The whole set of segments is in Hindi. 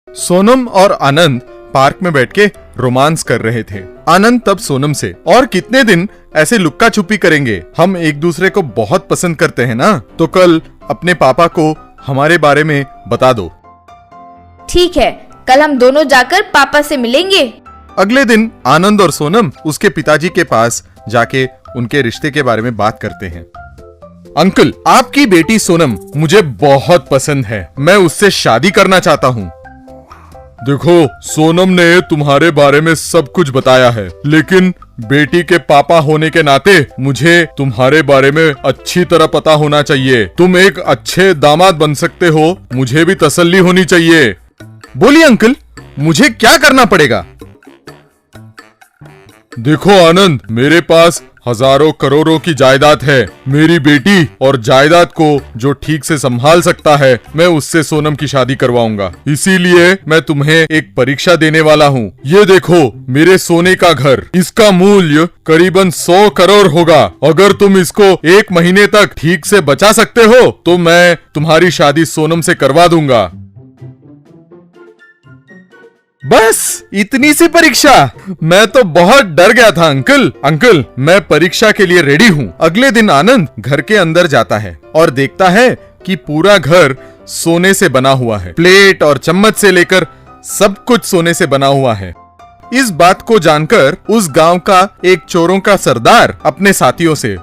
सोनम और आनंद पार्क में बैठ के रोमांस कर रहे थे। आनंद तब सोनम से, और कितने दिन ऐसे लुक्का छुपी करेंगे? हम एक दूसरे को बहुत पसंद करते हैं ना, तो कल अपने पापा को हमारे बारे में बता दो। ठीक है, कल हम दोनों जाकर पापा से मिलेंगे। अगले दिन आनंद और सोनम उसके पिताजी के पास जाके उनके रिश्ते के बारे में बात करते हैं। अंकल, आपकी बेटी सोनम मुझे बहुत पसंद है, मैं उससे शादी करना चाहता हूँ। देखो, सोनम ने तुम्हारे बारे में सब कुछ बताया है, लेकिन बेटी के पापा होने के नाते मुझे तुम्हारे बारे में अच्छी तरह पता होना चाहिए। तुम एक अच्छे दामाद बन सकते हो, मुझे भी तसल्ली होनी चाहिए। बोलिए अंकल, मुझे क्या करना पड़ेगा? देखो आनंद, मेरे पास हजारों करोड़ों की जायदाद है। मेरी बेटी और जायदाद को जो ठीक से संभाल सकता है, मैं उससे सोनम की शादी करवाऊंगा। इसीलिए मैं तुम्हें एक परीक्षा देने वाला हूँ। ये देखो, मेरे सोने का घर, इसका मूल्य करीबन 100 करोड़ होगा। अगर तुम इसको 1 महीने तक ठीक से बचा सकते हो, तो मैं तुम्हारी शादी सोनम से करवा दूंगा। बस इतनी सी परीक्षा? मैं तो बहुत डर गया था अंकल। अंकल, मैं परीक्षा के लिए रेडी हूँ। अगले दिन आनंद घर के अंदर जाता है और देखता है कि पूरा घर सोने से बना हुआ है। प्लेट और चम्मच से लेकर सब कुछ सोने से बना हुआ है। इस बात को जानकर उस गांव का एक चोरों का सरदार अपने साथियों से,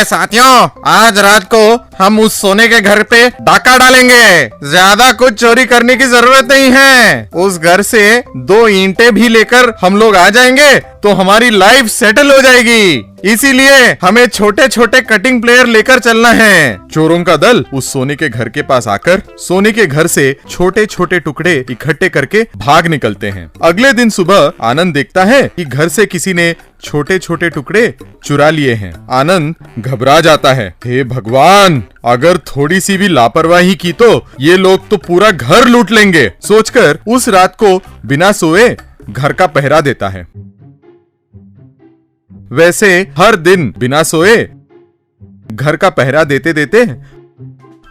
साथियों, आज रात को हम उस सोने के घर पे डाका डालेंगे। ज्यादा कुछ चोरी करने की जरूरत नहीं है। उस घर से 2 ईंटें भी लेकर हम लोग आ जाएंगे तो हमारी लाइफ सेटल हो जाएगी। इसीलिए हमें छोटे छोटे कटिंग प्लेयर लेकर चलना है। चोरों का दल उस सोने के घर के पास आकर सोने के घर से छोटे छोटे टुकड़े इकट्ठे करके भाग निकलते हैं। अगले दिन सुबह आनंद देखता है कि घर से किसी ने छोटे छोटे टुकड़े चुरा लिए हैं। आनंद घबरा जाता है। हे भगवान, अगर थोड़ी सी भी लापरवाही की तो ये लोग तो पूरा घर लूट लेंगे। सोचकर उस रात को बिना सोए घर का पहरा देता है। वैसे हर दिन बिना सोए घर का पहरा देते देते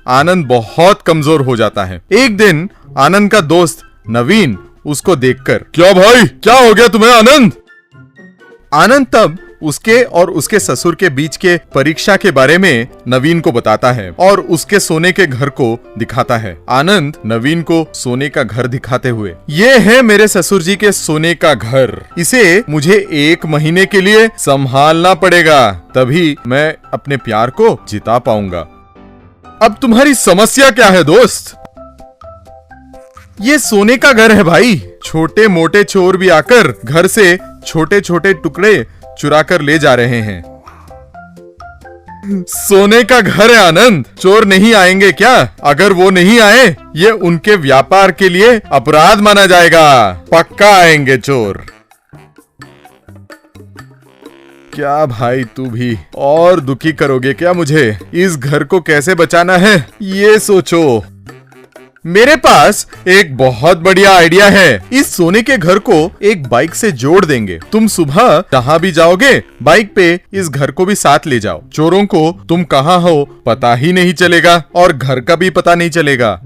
आनंद बहुत कमजोर हो जाता है। एक दिन आनंद का दोस्त नवीन उसको देखकर, क्या भाई, क्या हो गया तुम्हें आनंद? आनंद तब उसके और उसके ससुर के बीच के परीक्षा के बारे में नवीन को बताता है और उसके सोने के घर को दिखाता है। आनंद नवीन को सोने का घर दिखाते हुए, ये है मेरे ससुर जी के सोने का घर। इसे मुझे 1 महीने के लिए संभालना पड़ेगा, तभी मैं अपने प्यार को जिता पाऊंगा। अब तुम्हारी समस्या क्या है दोस्त? ये सोने का घर है भाई। छोटे मोटे चोर भी आकर घर से छोटे छोटे टुकड़े चुरा कर ले जा रहे हैं। सोने का घर है आनंद, चोर नहीं आएंगे क्या? अगर वो नहीं आए, ये उनके व्यापार के लिए अपराध माना जाएगा। पक्का आएंगे चोर। क्या भाई, तू भी और दुखी करोगे क्या मुझे? इस घर को कैसे बचाना है, ये सोचो। मेरे पास एक बहुत बढ़िया आइडिया है। इस सोने के घर को एक बाइक से जोड़ देंगे। तुम सुबह जहाँ भी जाओगे, बाइक पे इस घर को भी साथ ले जाओ। चोरों को तुम कहाँ हो पता ही नहीं चलेगा और घर का भी पता नहीं चलेगा।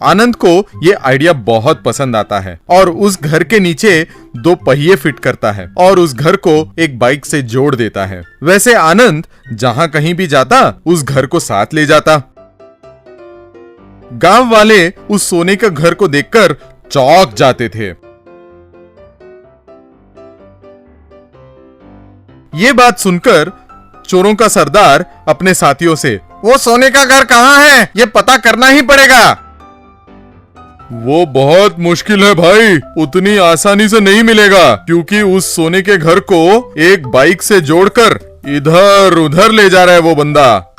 आनंद को ये आइडिया बहुत पसंद आता है और उस घर के नीचे 2 पहिए फिट करता है और उस घर को एक बाइक से जोड़ देता है। वैसे आनंद जहाँ कहीं भी जाता, उस घर को साथ ले जाता। गांव वाले उस सोने के घर को देखकर चौंक जाते थे। ये बात सुनकर चोरों का सरदार अपने साथियों से, वो सोने का घर कहाँ है, ये पता करना ही पड़ेगा। वो बहुत मुश्किल है भाई, उतनी आसानी से नहीं मिलेगा, क्योंकि उस सोने के घर को एक बाइक से जोड़कर इधर उधर ले जा रहा है वो बंदा।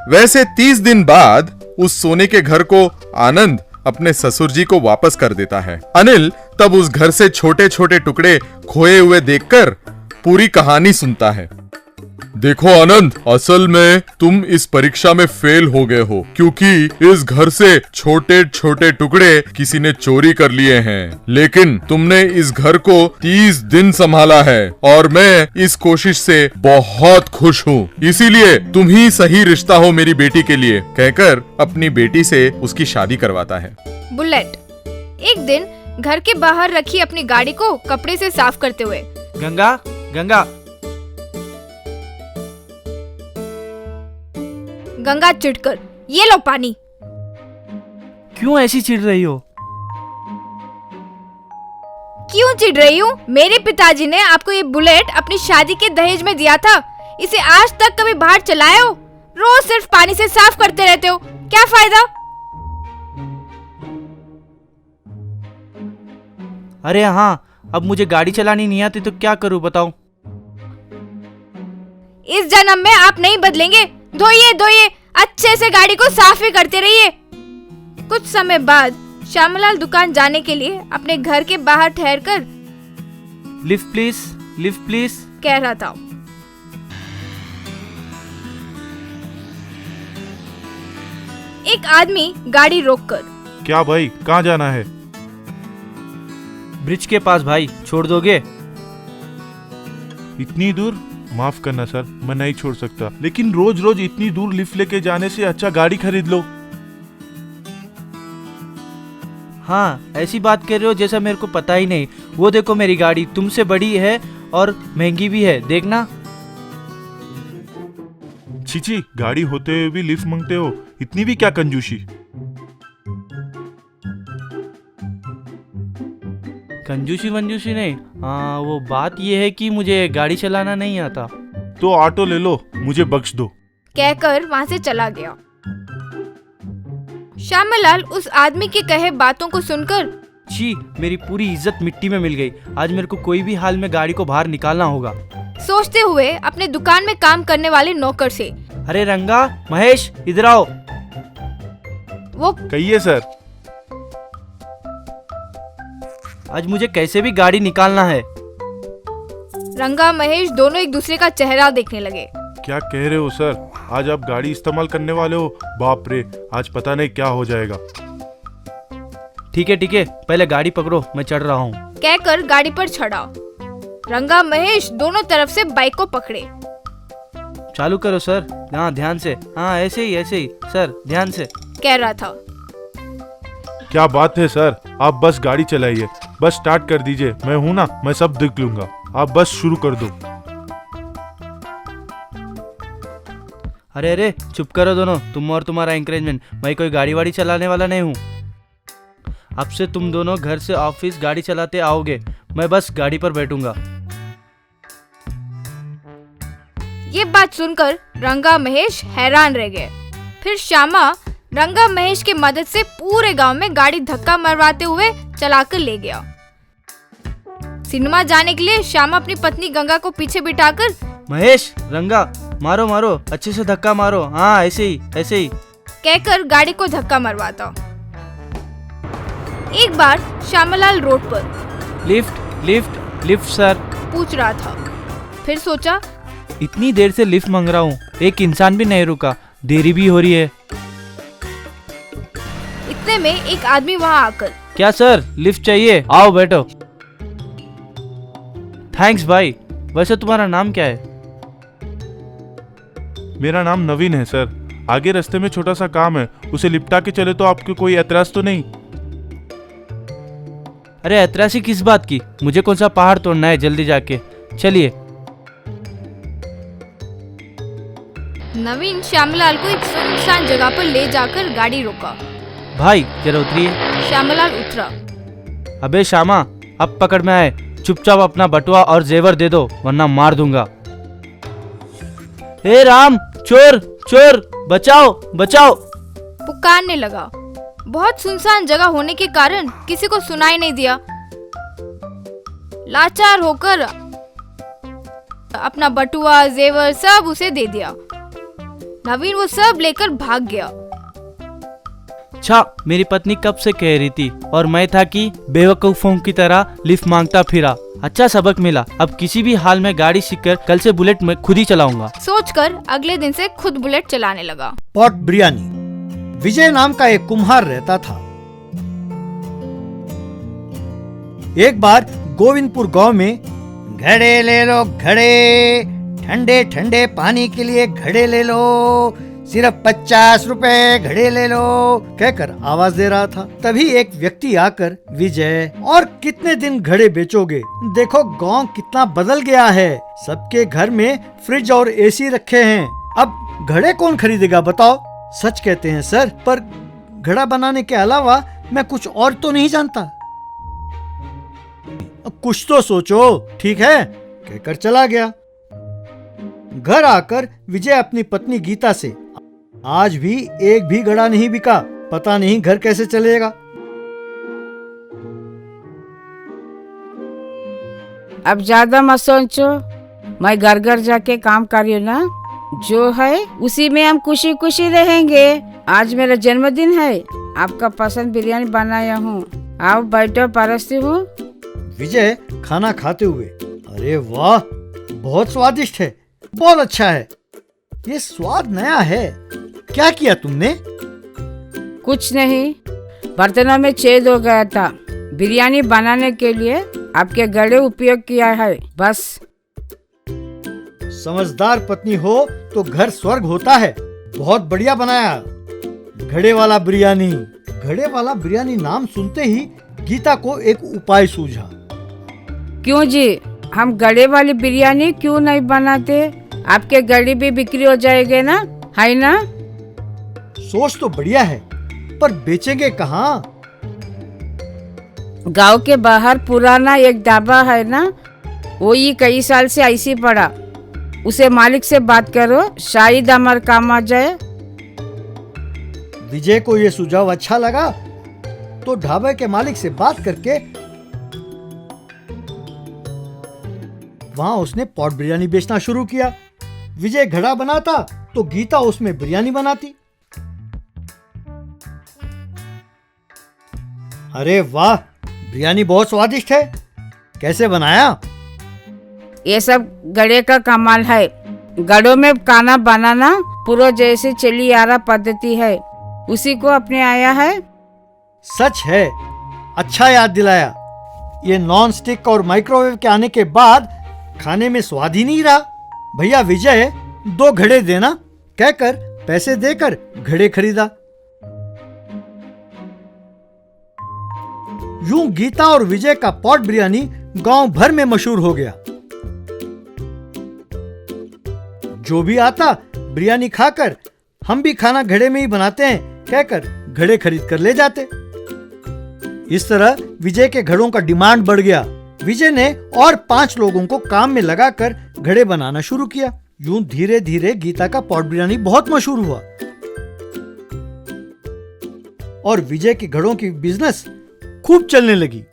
वैसे 30 दिन बाद उस सोने के घर को आनंद अपने ससुर जी को वापस कर देता है। अनिल तब उस घर से छोटे छोटे टुकड़े खोए हुए देखकर पूरी कहानी सुनता है। देखो आनंद, असल में तुम इस परीक्षा में फेल हो गए हो, क्योंकि इस घर से छोटे छोटे टुकड़े किसी ने चोरी कर लिए हैं। लेकिन तुमने इस घर को 30 दिन संभाला है और मैं इस कोशिश से बहुत खुश हूँ। इसीलिए तुम ही सही रिश्ता हो मेरी बेटी के लिए, कहकर अपनी बेटी से उसकी शादी करवाता है। बुलेट। एक दिन घर के बाहर रखी अपनी गाड़ी को कपड़े से साफ करते हुए गंगा गंगा गंगा चिढ़कर, ये लो पानी। क्यों ऐसी चिढ़ रही हो? क्यों चिढ़ रही हूँ? मेरे पिताजी ने आपको ये बुलेट अपनी शादी के दहेज में दिया था। इसे आज तक कभी बाहर चलाए हो? रोज सिर्फ पानी से साफ करते रहते हो, क्या फायदा? अरे हाँ, अब मुझे गाड़ी चलानी नहीं आती तो क्या करूँ बताओ? इस जन्म में आप नहीं बदलेंगे। धोइए धोइए, अच्छे से गाड़ी को साफ भी करते रहिए। कुछ समय बाद श्यामलाल दुकान जाने के लिए अपने घर के बाहर ठहरकर लिफ्ट प्लीज कह रहा था। एक आदमी गाड़ी रोककर, क्या भाई, कहाँ जाना है? ब्रिज के पास भाई, छोड़ दोगे? इतनी दूर? माफ करना सर, मैं नहीं छोड़ सकता, लेकिन रोज रोज इतनी दूर लिफ्ट लेके जाने से अच्छा गाड़ी खरीद लो। हाँ, ऐसी बात कर रहे हो जैसा मेरे को पता ही नहीं। वो देखो मेरी गाड़ी तुमसे बड़ी है और महंगी भी है, देखना। छीछी, गाड़ी होते हुए भी लिफ्ट मांगते हो, इतनी भी क्या कंजूसी? कंजूसी वंजूसी नहीं, हाँ वो बात ये है कि मुझे गाड़ी चलाना नहीं आता। तो ऑटो ले लो, मुझे बख्श दो। कहकर वहां से चला गया। श्यामलाल उस आदमी के कहे बातों को सुनकर, छी, मेरी पूरी इज्जत मिट्टी में मिल गई। आज मेरे को कोई भी हाल में गाड़ी को बाहर निकालना होगा। सोचते हुए अपने दुकान में काम करने वाले नौकर से, अरे रंगा, महेश, इधर आओ। वो कहिए सर। आज मुझे कैसे भी गाड़ी निकालना है। रंगा महेश दोनों एक दूसरे का चेहरा देखने लगे। क्या कह रहे हो सर? आज आप गाड़ी इस्तेमाल करने वाले हो? बाप रे, आज पता नहीं क्या हो जाएगा। ठीक है, पहले गाड़ी पकड़ो, मैं चढ़ रहा हूँ। कहकर गाड़ी पर चढ़ा। रंगा महेश दोनों तरफ से बाइक को पकड़े। चालू करो सर, हाँ ध्यान से, हाँ ऐसे ही सर, ध्यान से, कह रहा था। क्या बात है सर, आप बस गाड़ी चलाइए, बस स्टार्ट कर दीजिए, मैं हूं ना, मैं सब देख लूंगा, आप बस शुरू कर दो। अरे चुप करो दोनों, तुम और तुम्हारा एंकरेजमेंट। मैं कोई गाड़ी वाड़ी चलाने वाला नहीं हूँ। अब से तुम दोनों घर से ऑफिस गाड़ी चलाते आओगे, मैं बस गाड़ी पर बैठूंगा। ये बात सुनकर रंगा महेश हैरान रह गए। फिर श्यामा रंगा महेश की मदद से पूरे गांव में गाड़ी धक्का मरवाते हुए चलाकर ले गया। सिनेमा जाने के लिए श्यामा अपनी पत्नी गंगा को पीछे बिठाकर, महेश, रंगा, मारो, अच्छे से धक्का मारो, हाँ ऐसे ही कहकर गाड़ी को धक्का मरवाता। एक बार श्यामलाल रोड पर लिफ्ट सर पूछ रहा था। फिर सोचा, इतनी देर से लिफ्ट मांग रहा हूँ, एक इंसान भी नहीं रुका, देरी भी हो रही है। इतने में एक आदमी वहाँ आकर, क्या सर, लिफ्ट चाहिए? आओ बैठो। थैंक्स भाई। वैसे तुम्हारा नाम क्या है? मेरा नाम नवीन है सर। आगे रास्ते में छोटा सा काम है, उसे निपटा के चले तो आपको कोई ऐतराज तो नहीं? अरे ऐतराज़ी किस बात की? मुझे कौन सा पहाड़ तोड़ना है, जल्दी जाके चलिए। नवीन श्यामलाल को एक सुनसान जगह पर ले जाकर गाड़ी रोका। भाई जरा उतरिए। श्यामलाल उतरा। अबे श्यामा, अब पकड़ में आए, चुपचाप अपना बटुआ और जेवर दे दो वरना मार दूंगा। हे राम, चोर, बचाओ। पुकारने लगा। बहुत सुनसान जगह होने के कारण किसी को सुनाई नहीं दिया। लाचार होकर अपना बटुआ जेवर सब उसे दे दिया। नवीन वो सब लेकर भाग गया। अच्छा, मेरी पत्नी कब से कह रही थी और मैं था कि बेवकूफों की तरह लिफ्ट मांगता फिरा। अच्छा सबक मिला, अब किसी भी हाल में गाड़ी सीखकर कल से बुलेट में खुद ही चलाऊंगा। सोचकर अगले दिन से खुद बुलेट चलाने लगा। पॉट बिरयानी। विजय नाम का एक कुम्हार रहता था। एक बार गोविंदपुर गांव में घड़े ले लो घड़े, ठंडे ठंडे पानी के लिए घड़े ले लो, सिर्फ 50 रुपए घड़े ले लो कहकर आवाज दे रहा था। तभी एक व्यक्ति आकर, विजय और कितने दिन घड़े बेचोगे? देखो गांव कितना बदल गया है, सबके घर में फ्रिज और एसी रखे हैं, अब घड़े कौन खरीदेगा बताओ? सच कहते हैं सर, पर घड़ा बनाने के अलावा मैं कुछ और तो नहीं जानता। कुछ तो सोचो, ठीक है कहकर चला गया। घर आकर विजय अपनी पत्नी गीता से, आज भी एक भी घड़ा नहीं बिका, पता नहीं घर कैसे चलेगा। अब ज्यादा मत सोचो, मैं घर घर जाके काम कर रही हूँ ना, जो है उसी में हम खुशी खुशी रहेंगे। आज मेरा जन्मदिन है, आपका पसंद बिरयानी बनाया हूँ, आप बैठो परसती हूँ। विजय खाना खाते हुए, अरे वाह बहुत स्वादिष्ट है, बहुत अच्छा है, ये स्वाद नया है, क्या किया तुमने? कुछ नहीं, बर्तनों में छेद हो गया था, बिरयानी बनाने के लिए आपके घड़े उपयोग किया है बस। समझदार पत्नी हो तो घर स्वर्ग होता है, बहुत बढ़िया बनाया घड़े वाला बिरयानी। घड़े वाला बिरयानी नाम सुनते ही गीता को एक उपाय सूझा। क्यों जी, हम घड़े वाली बिरयानी क्यों नहीं बनाते? आपके घड़े भी बिक्री हो जाएंगे ना, है ना? सोच तो बढ़िया है, पर बेचेंगे कहाँ? गांव के बाहर पुराना एक ढाबा है ना, वो ही कई साल से ऐसी पड़ा, उसे मालिक से बात करो, शायद हमारा काम आ जाए। विजय को ये सुझाव अच्छा लगा तो ढाबे के मालिक से बात करके वहां उसने पॉट बिरयानी बेचना शुरू किया। विजय घड़ा बनाता तो गीता उसमें बिरयानी बनाती। अरे वाह, बिरयानी बहुत स्वादिष्ट है, कैसे बनाया? ये सब घड़े का कमाल है, घड़ों में खाना बनाना पूर्व जैसे चली आ रहा पद्धति है, उसी को अपने आया है। सच है, अच्छा याद दिलाया। ये नॉन स्टिक और माइक्रोवेव के आने के बाद खाने में स्वाद ही नहीं रहा। भैया विजय 2 घड़े देना कहकर पैसे देकर घड़े खरीदा। यूं गीता और विजय का पॉट बिरयानी गांव भर में मशहूर हो गया। जो भी आता बिरयानी खाकर हम भी खाना घड़े में ही बनाते हैं कहकर घड़े खरीद कर ले जाते। इस तरह विजय के घड़ों का डिमांड बढ़ गया। विजय ने और 5 लोगों को काम में लगाकर घड़े बनाना शुरू किया। यूं धीरे धीरे गीता का पॉट बिरयानी बहुत मशहूर हुआ और विजय के घड़ों की बिजनेस खूब चलने लगी।